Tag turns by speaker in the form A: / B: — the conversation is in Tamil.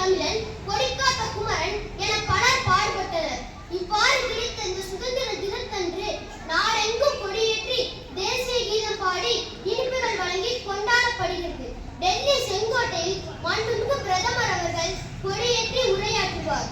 A: தமிழன், கொடிக்காத்த குமரன் என பலர் பாடுபட்டனர். இவ்வாறு கிடைத்த இந்த சுதந்திர தினத்தன்று நாடெங்கும் கொடியேற்றி தேசிய கீதம் பாடி இனிப்புகள் வழங்கி கொண்டாடப்படுகிறது. டெல்லி செங்கோட்டையில் மாண்புமிகு பிரதமர் அவர்கள் கொடியேற்றி உரையாற்றுவார்.